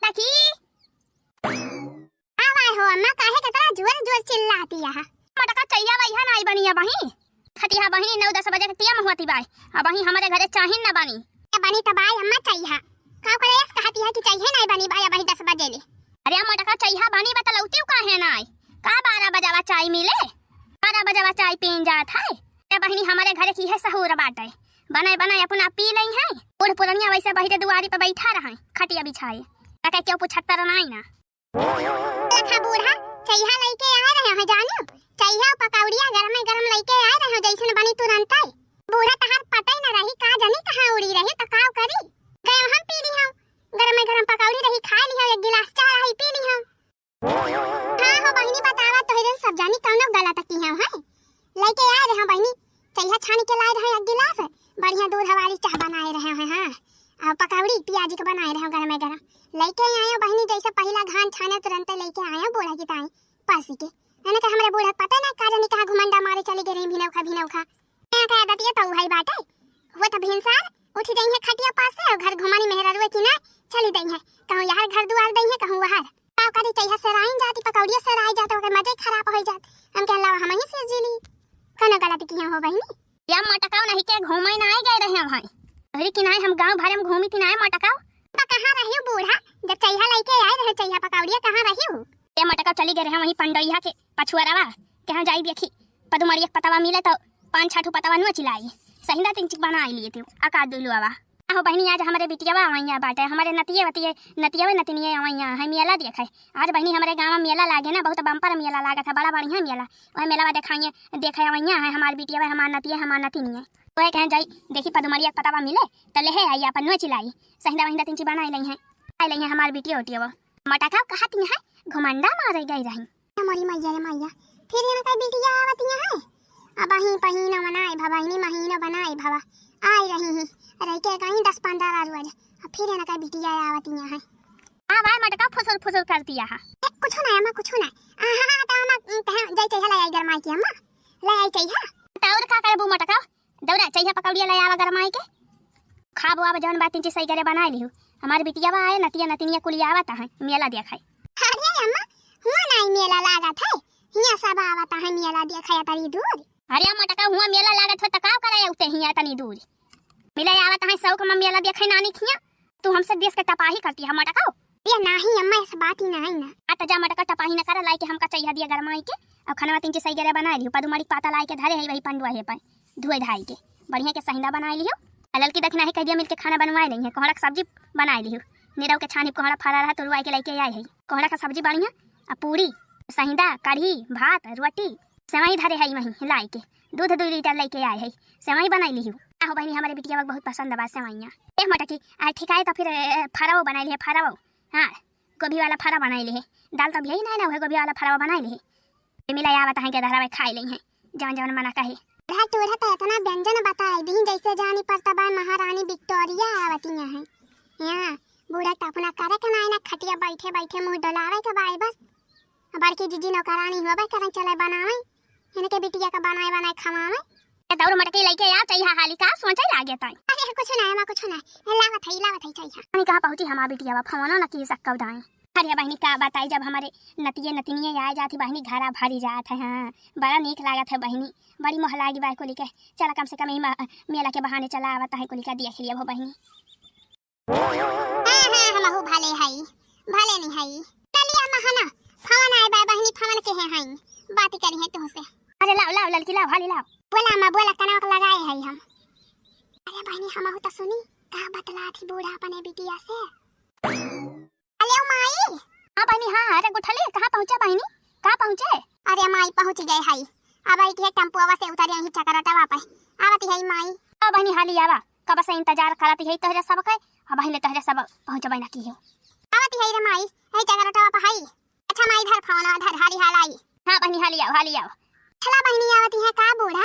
सखी आवा हो अम्मा काहे कतरा जोर जोर चिल्लाती है। मटका चैया वही है नाई बनी बही खतिया बही 9-10 बजे के टिया होती बाई अब वही हमारे घरे चाहिए न बनी बनी त बाई अम्मा चाहिए का करे कहती है कि चाहिए नहीं बनी बाई वही 10 बजे ले। अरे मटका चाहिए बनी बतलौती काहे नाई का 12 बजावा चाय मिले 12 बजावा चाय पीन जात है। ए बहनी हमारे घरे की है सहूर बाटे बनाए बनाए अपना पी लई है बूढ़ पुरनिया वैसे बहिरे दुआरी पे बैठा रहे खटिया बिछाए ताकि क्यों पूछतर नहीं ना लखा बूढ़ा चाहिए लेके आ रहे हैं जानो चाहिए पकौड़िया गरम लेके आ रहे हो जैसे बनी तुरंत ही बूढ़ा तहार पता ही ना रही का जानी कहां उड़ी रही तो काव करी गए हम पी ली हम गरम पकौड़ी रही खा ली हम एक गिलास चाय रही पी ली हम। हां हो बहनी बतावा तो हिरन सब जानी कौनो गलत की है लेके आ रहे हैं बहनी चाहिए छानी के लाए रहे एक गिलास बढ़िया दूध वाली चाय बनाए रहे हैं। हां और पकौड़ी प्याज के बनाए रहे गरम लेके आए बहनी जैसे पहला घान छाने तुरंत लेके आए बूढ़ा की ताई पासी के मैंने कहा हमारे बूढ़ा पता ना का जानी कहा घुमंडा मारे चली गई भिनौखा मैं कहा दतिया तो भाई बाटे वो तो भिनसार उठ गई है खटिया पास से और घर घुमानी मेहररुए की ना चली गई है कहूं यार घर दुआर दई है कहूं वहां का करी चाहिए सराइन जाती पकौड़िया सराई जात ओकर मजे खराब हो जात हम के अलावा हम ही से जीली कनो गलती किया हो बहनी या मटकाओ नहीं के घूमे ना आए गए रहे भाई अरे कि नहीं हम गांव भरे में घूमी थी ना मटकाओ तो कहां रही बूढ़ा जब चाहिए लेके आए रहे चाहिए पकौड़िया कहां रही हूं ये मटका चली गए रहे वही पंडैया के पछुआरावा कहां जाई देखी पदुमरिया पतावा मिले तो 5-6 पतावा नु चिलाई सहिंदा 3 चिक बना लिए थे आका दुलुआवा आहो बहनी आज हमारे बिटियावा आइया बाटे हमारे नतिया नतिनिया आइया है मेला देखे आज बहनी हमारे गांव में मेला लागे ना बहुत बम्पर मेला लागा था बड़ा बढ़िया मेला वह मेला देखाइए देखे आइया है हमारे बिटियावा हमार नतिनिया वह कहें जाई देखी पदुमरिया पतावा मिले तो ले आई अपन नु चिलाई सहिंदा वहिंदा 3 चिक बना लई है हमार बिटिया ओटियावा मटका कहती है घुमंडा मारे गई रही हमारी मैया फिर यहाँ का बिटिया आवती है अब ही पहिना बनाए भवानी महीना बनाए भवा आई रही है रह के कहीं 10-15 रोज अब फिर यहाँ का बिटिया आवती है हां भाई मटका फुसुल कर दिया है कुछ ना अम्मा कुछ ना हां तो अम्मा जाई चाहिए ले आई गरमाई की अम्मा ले आई चाहिए तो और का करबू मटका दौड़ा चाहिए पकौड़िया ले आवा गरमाई के खाबो अब जौन बात चीज सही करे बना लिहु हमारे बिटिया आए नतिनिया कुलिया आवता है मेला देखाई अरे अम्मा हुआ नहीं मेला लागत है हिया सब आवता है मेला देखाया तनी दूर अरे मटका हुआ मेला लागत हो त का करे उते हिया तनी दूर मेला आवता है सब का मेला देखाई नानी खिया तू हमसे देश के टपाही करती है मटका ये नहीं अम्मा इस बात ही नहीं ना आता जा मटका टपाही ना करे लाई के हमका चाहिए दिया गरमाई के और खाना 3 सही करे बना लियो पदुमरी पाता लाई के धरे है वही पंडुआ है पे धोए धाई के बढ़िया के सहिंदा बना लियो अलल की दखना है कह दिया मिलके खाना बनवाए नहीं है कोहड़ा का सब्जी बना लियो नीरव के छानी कोहड़ा फरा रहा तो रुआ के लेके आए है कोहड़ा का सब्जी बढ़िया आ पूरी सहिंदा कढ़ी भात रोटी सेवई धरे है वही लाई के दूध 2 लीटर लेके आए है सेवई बनाई लियो आहो बहनी हमारे बिटिया को बहुत पसंद बा सेवइया एक मटकी आ ठिकाए तो फिर फराओ बनाई ले फराओ हां गोभी वाला फरा बनाई ले दाल तो भी नहीं ना है गोभी वाला फराओ बनाई ले मिला आवत है के धरावे खाई ले है जवन मना कहे रात तो इतना व्यंजन बताए दी जैसे जानी परतबा महारानी विक्टोरिया आवती है हां बूढ़ा टपना करे के ना खटिया बैठे मुंह डोलावे के बाई बस बड़की जीजी नौकरानी होबे करे चले बनावे इनके बिटिया का बनाए खवावे ए दौड़ मटके लेके आ चाहिए हाली का सोचे लागे ताई अरे कुछ ना है कुछ ना लावत है चाहिए हनी कहां पहुंची हमार बिटिया फोनो ना की सकौ दाई अरे बहनी का बताई जब हमारे नतिनिया आ जाती बहनी घरा भरी जात है हां बड़ा नीक लागत है बहनी बड़ी मोह लागी बाई को लेके चला कम से कम मेला के बहाने चला आवत है को लेके देख लिया वो बहनी हां हम भले नहीं है चलिए महना फवन आए बा बहनी फवन के है बात करी है तो से अरे लाओ लड़की लाओ हाली लाओ बोला मां बोला कनक लगाए है हम अरे बहनी हम तो सुनी का बतला थी बूढ़ा अपने बिटिया से अरे माई हां बहनी हां अरे गुठली कहां पहुंचा बहनी कहां पहुंचे अरे माई पहुंच गए है अब आई के टेम्पोवा से उतरे ही चकराटा वापस आवती है माई अब बहनी हाली आवा कब से इंतजार करती है तोहरे सब के अब पहले तोहरे सब पहुंचबे ना की हो आवती है रे माई ए चकराटा वापस है अच्छा माई धर फोन धर हाली हालाई हां बहनी हाली आओ चला बहनी आवती है का बूढ़ा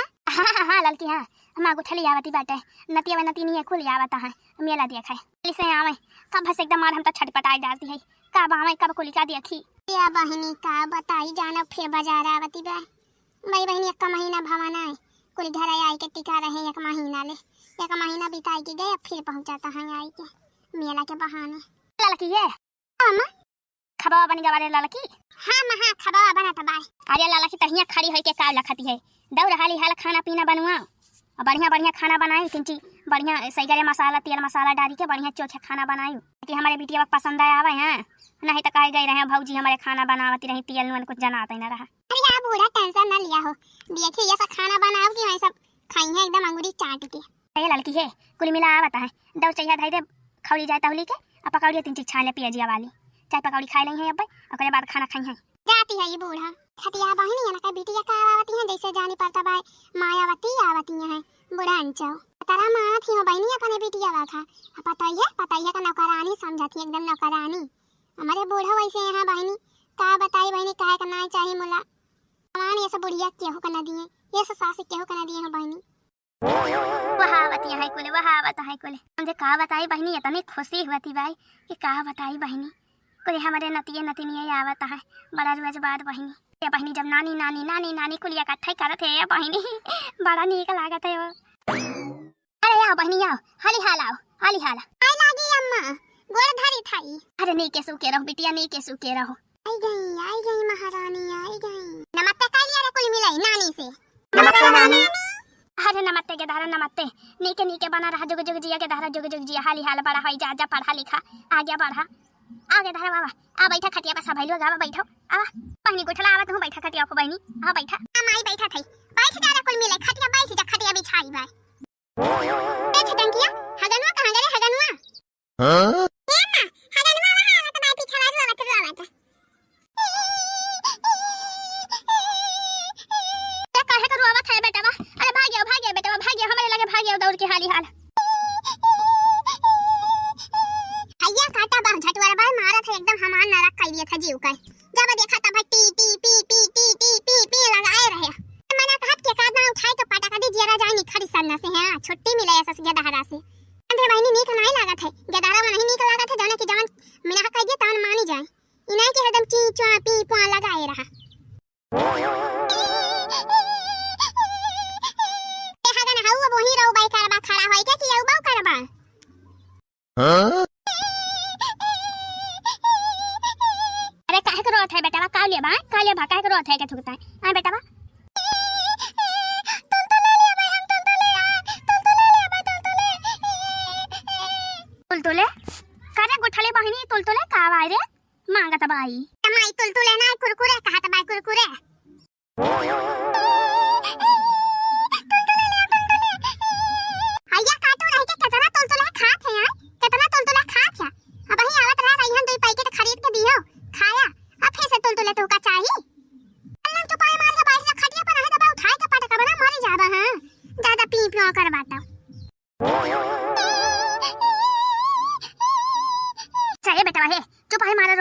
हां लड़की हां हम गुठली आवती बाटे नतिया नतिनिया खुल आवता है मेला देखे इसे आवे कब से एकदम मार हम तो छटपटाई डालती है कब आवे कब कुलिका देखी या बहनी का बताई जाना फिर बाजार आवती बा भाई बहनी एक महीना भवाना है कुल घर आई के टिका रहे एक महीना बिताई के गए फिर पहुंचाता है आई के मेला के बहाने लड़की है अम्मा खबावा बनी गवारे लाला की हां मां हां खबावा बना त बाय अरे लाला की तहिया खड़ी होई के का लखती है दौड़ हाली हाल खाना पीना बनवा और बढ़िया बढ़िया खाना बनाई किंची बढ़िया सही करे मसाला तेल मसाला डाल के बढ़िया चोखे खाना बनाई कि हमारे बिटिया को पसंद आवे हैं नहीं तो कहे गए रहे भौजी हमारे खाना बनावती रही तेल नुन कुछ जनाते ना रहा अरे आप पूरा टेंशन ना लिया हो देखिए ये सब खाना बनाओ कि सब खाई है एकदम अंगूरी चाट के ये लड़की है कुल मिला आवता है दौड़ चाहिए धाई दे खौड़ी जाए तौली के अब पकौड़ी 3 चीज छान ले पियाजिया वाली चाय पकौड़ी खाई लेंगे अब ओकरे बाद खाना खाई है जाती है ये बूढ़ा खतिया बहनी है ना का बिटिया का आवती है जैसे जानी पड़ता बाय मायावती आवती है बूढ़ा अंचो तारा मां थी हो बहनी अपने बिटिया वा था पताइए का नौकरानी समझती एकदम नौकरानी हमारे बूढ़ा वैसे यहाँ बहनी का बताई बहनी काहे का ना चाहिए मुला हमारे ये सब बुढ़िया केहू का ना दिए ये सब सास केहू का ना दिए हो बहनी वहावती है कुले वहावत है कुले हमसे का बताई बहनी इतनी खुशी हुई भाई कि का बताई बहनी कुले हमारे नतिये नतिनिये आवत है बड़ा रोज बाद बहनी ये बहनी जब नानी नानी नानी नानी कुलिया इकट्ठा करत है बहनी बड़ा नीक लागत है अरे आओ बहनी आओ हाली हाल आई लागी अम्मा गोड़ धरी थाई अरे नी के सुके रहो बिटिया नी के सुके रहो आई गई महारानी आई गई नमस्ते का लिया रे कुल मिलाई नानी से नमस्ते नानी अरे नमस्ते के दारा नमस्ते नीके बना रहा जुग जुग जिया के दारा जुग जुग जिया हाली हाल बड़ा होई जा जा पढ़ा लिखा आगे बढ़ा आगे दारा बाबा आ बैठा खटिया पे सब भाई लोग आवा बैठो आवा पहनी गुठला आवा तू बैठा खटिया पे बहनी आ बैठा आ माई बैठा थई बैठ जा रे कुल मिले खटिया बैठ जा खटिया बिछाई भाई ए छटंकिया हगनवा कहां गए हगनवा हां ए मां हगनवा वहां आवत बाई पीछे बाजू आवत ये काहे करू आवत है बेटा अरे भाग गया बेटा हमारे लगे भाग गया दौड़ के हाली हाल भैया काटा बा झटवारा बार मारा था एकदम हमार नरक कर दिया था जीव का जब देखा तब T T P P T T P P लगाए रहे मना कहत के काट ना उठाए तो पाटा का दी जरा जाए निखरी सन्ना से है छुट्टी मिले ऐसा से गदहरा से अंधे बहनी नीक नहीं लागत है गदहरा में नहीं नीक लागत है जाने की जवान मिना कह दिए तान मानी जाए इनाई के एकदम ची चा पी पा लगाए रहा वही रहो बाई करबा खड़ा होई के कि बाऊ करबा हां अरे काहे करो है बेटा कालिया बा काहे करो है के थुकता है हां बेटा बा तुम तो ले लिया भाई हम तुम तो ले तुलतुले करे गुठले बहिनी तुलतुले का आवाज रे मांगत बाई माई तुलतुले ना कुरकुरे कहत बाई कुरकुरे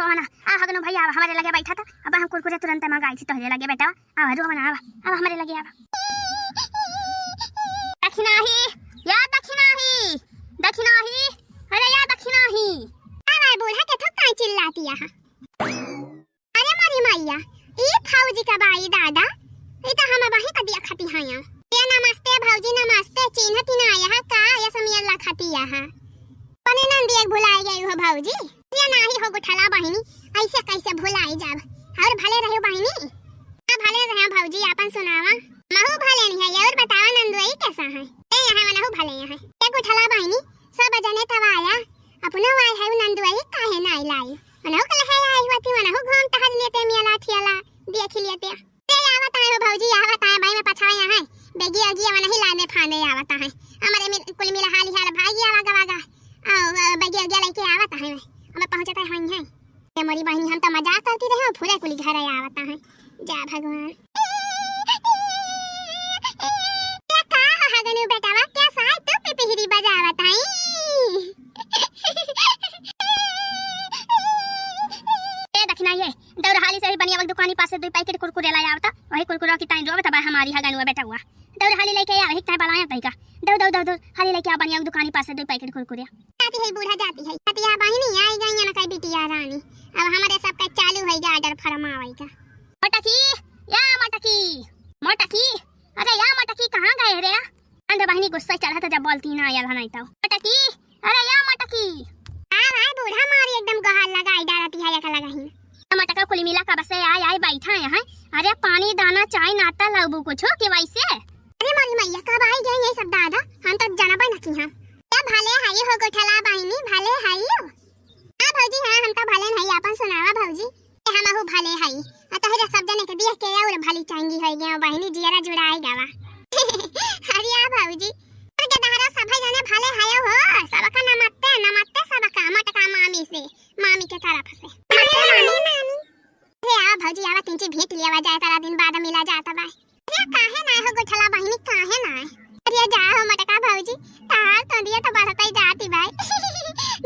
हमारे लगे बैठा था अब हम कुरकुरे तुरंत मंगाई थी तोहरे लगे बेटा आवा रो बना आवा अब हमारे लगे आवा दक्षिणाही अरे या दक्षिणाही आवा बूढ़ा के थक काई चिल्लाती है अरे मारी मैया ई फौजी का बाई दादा ई तो हम बाही का दिया खाती है ये नमस्ते भौजी नमस्ते चिन्हती ना आया का ये समियल्ला खाती है पने नंदी एक भुलाई गई हो भौजी ये नाही हो गुठला बहिनी ऐसे कैसे भुलाई जाब और भले रहो बहिनी हां भले रहे भौजी अपन सुनावा महू भले नहीं है और बतावा नंदुई कैसा है ए यहां मनहु भले है ए गुठला बहिनी सब जने तब आया अपनो आय है नंदुई काहे ना लाई मनहु कल है आई होती मनहु घूम टहल लेते मियाला थियाला देख लेते ते आवत है भौजी आवत है भाई में पछाया है बेगी अगिया नहीं लाने फाने आवत है हमारे में कुल मिला हाली हाल भागी आवा गवागा आ बेगी अगिया लेके आवत है हमें पहुंचता है हैं हमारी बहनी हम तो मजाक करती रहे फूले कुली घर आया आवता है जा भगवान क्या कहा हगनु बेटावा कैसा है तू पिपहिरी बजावत है ए दखना ये दौड़ हाली से बनिया वक्त दुकानी पास से 2 पैकेट कुरकुरे लाया आवता वही कुरकुरा की टाइम रोबे तब हमारी हगनु बेटा हुआ दौड़ हाली लेके आ एक टाइम बलाया तईका दौड़ हाली लेके आ बनिया दुकानी पास से 2 पैकेट कुरकुरे जाती है बूढ़ा जाती है हतिया बहिनी आई गई ना कई बिटिया रानी अब हमारे सब का चालू है ऑर्डर फरमावाई का मोटकी अरे या मोटकी कहां गए रे अंध बहिनी गुस्सा चढ़ा था जब बोलती ना आया नहीं तो मोटकी अरे या मोटकी आ भाई बूढ़ा मारी एकदम गहाल लगाई डालती गोठला बहिनी भले हई हां भौजी हां हम तो भले नहीं अपन सुनावा भौजी हम हो भले हई तहरा सब जने के देख के और भली चांगी होई गया बहिनी जियरा जुड़ाई गावा अरे आ भौजी के दहरा सब जने भले हयो हो सबका नमस्ते सबका मटका मामी से मामी के तरफ से मामी अरे आ भौजी आवा तीन भेंट लिया जाए तारा दिन बाद मिला जाता बा अरे काहे ना हो गोठला बहिनी काहे ना अरे जा हो मटका भौजी तार तंदिया तो बढ़तई जाती भाई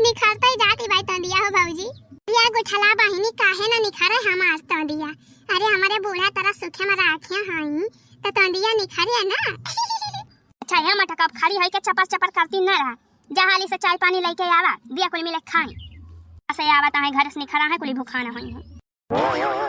निखरतई जाती भाई तंदिया हो भौजी या गोठला बहिनी काहे ना निखरे हमार तंदिया अरे हमारे बूढ़ा तरह सुखे में राखिया हई तो तंदिया निखरे ना अच्छा है मटका अब खाली है के चपर करती न रहा जहाली से चाय पानी लेके आवा दिया कुल मिले खाई ऐसे आवा ताहे घर से निखरा है कुली भूखा ना होई है